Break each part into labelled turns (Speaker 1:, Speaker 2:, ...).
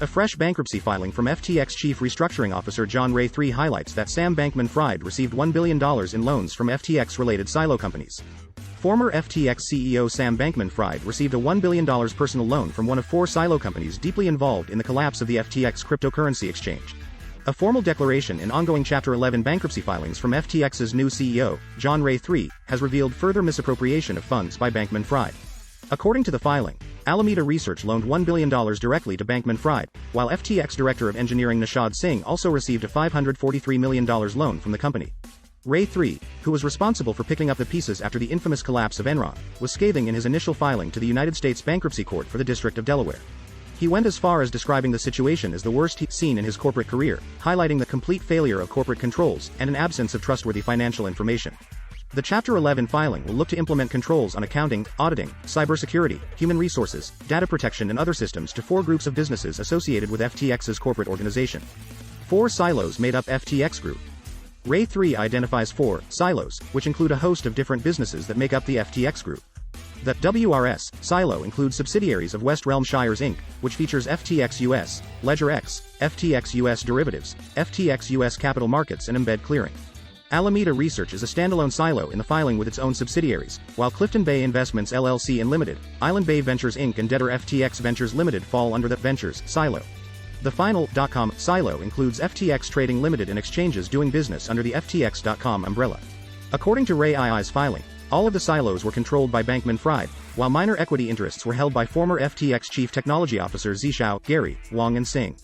Speaker 1: A fresh bankruptcy filing from FTX Chief Restructuring Officer John Ray III highlights that Sam Bankman-Fried received $1 billion in loans from FTX-related silo companies. Former FTX CEO Sam Bankman-Fried received a $1 billion personal loan from one of 4 silo companies deeply involved in the collapse of the FTX cryptocurrency exchange. A formal declaration in ongoing Chapter 11 bankruptcy filings from FTX's new CEO, John Ray III, has revealed further misappropriation of funds by Bankman-Fried. According to the filing, Alameda Research loaned $1 billion directly to Bankman-Fried, while FTX Director of Engineering Nishad Singh also received a $543 million loan from the company. Ray III, who was responsible for picking up the pieces after the infamous collapse of Enron, was scathing in his initial filing to the United States Bankruptcy Court for the District of Delaware. He went as far as describing the situation as the worst he'd seen in his corporate career, highlighting the complete failure of corporate controls and an absence of trustworthy financial information. The Chapter 11 filing will look to implement controls on accounting, auditing, cybersecurity, human resources, data protection and other systems to 4 groups of businesses associated with FTX's corporate organization. 4 silos made up FTX Group. Ray III identifies 4 silos, which include a host of different businesses that make up the FTX Group. The WRS silo includes subsidiaries of West Realm Shires Inc., which features FTX US, LedgerX, FTX US Derivatives, FTX US Capital Markets and Embed Clearing. Alameda Research is a standalone silo in the filing with its own subsidiaries, while Clifton Bay Investments LLC and Limited, Island Bay Ventures Inc. and debtor FTX Ventures Limited fall under the Ventures silo. The final .com silo includes FTX Trading Limited and exchanges doing business under the FTX.com umbrella. According to Ray II's filing, all of the silos were controlled by Bankman-Fried, while minor equity interests were held by former FTX Chief Technology Officers Zhishao, Gary, Wang and Singh.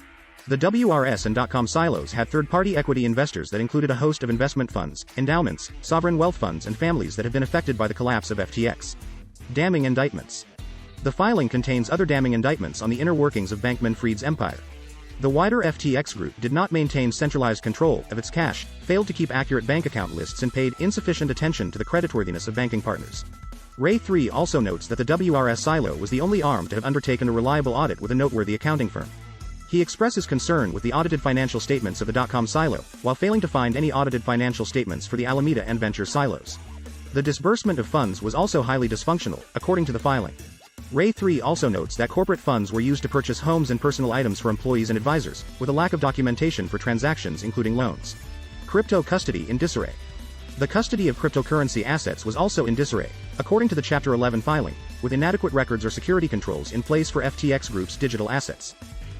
Speaker 1: The WRS and .com silos had third-party equity investors that included a host of investment funds, endowments, sovereign wealth funds and families that have been affected by the collapse of FTX. Damning indictments. The filing contains other damning indictments on the inner workings of Bankman-Fried's empire. The wider FTX Group did not maintain centralized control of its cash, failed to keep accurate bank account lists and paid insufficient attention to the creditworthiness of banking partners. Ray III also notes that the WRS silo was the only arm to have undertaken a reliable audit with a noteworthy accounting firm. He expresses concern with the audited financial statements of the .com silo, while failing to find any audited financial statements for the Alameda and Ventures silos. The disbursement of funds was also highly dysfunctional, according to the filing. Ray III also notes that corporate funds were used to purchase homes and personal items for employees and advisors, with a lack of documentation for transactions including loans. Crypto custody in disarray. The custody of cryptocurrency assets was also in disarray, according to the Chapter 11 filing, with inadequate records or security controls in place for FTX Group's digital assets.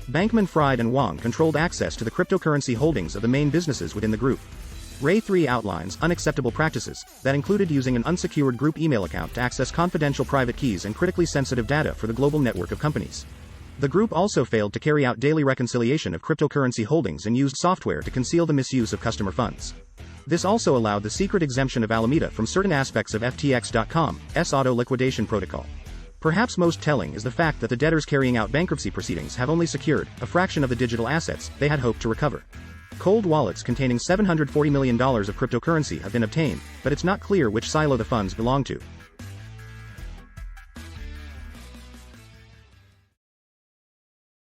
Speaker 1: Bankman-Fried and Wang controlled access to the cryptocurrency holdings of the main businesses within the group. Ray III outlines unacceptable practices that included using an unsecured group email account to access confidential private keys and critically sensitive data for the global network of companies. The group also failed to carry out daily reconciliation of cryptocurrency holdings and used software to conceal the misuse of customer funds. This also allowed the secret exemption of Alameda from certain aspects of FTX.com's auto liquidation protocol. Perhaps most telling is the fact that the debtors carrying out bankruptcy proceedings have only secured a fraction of the digital assets they had hoped to recover. Cold wallets containing $740 million of cryptocurrency have been obtained, but it's not clear which silo the funds belong to.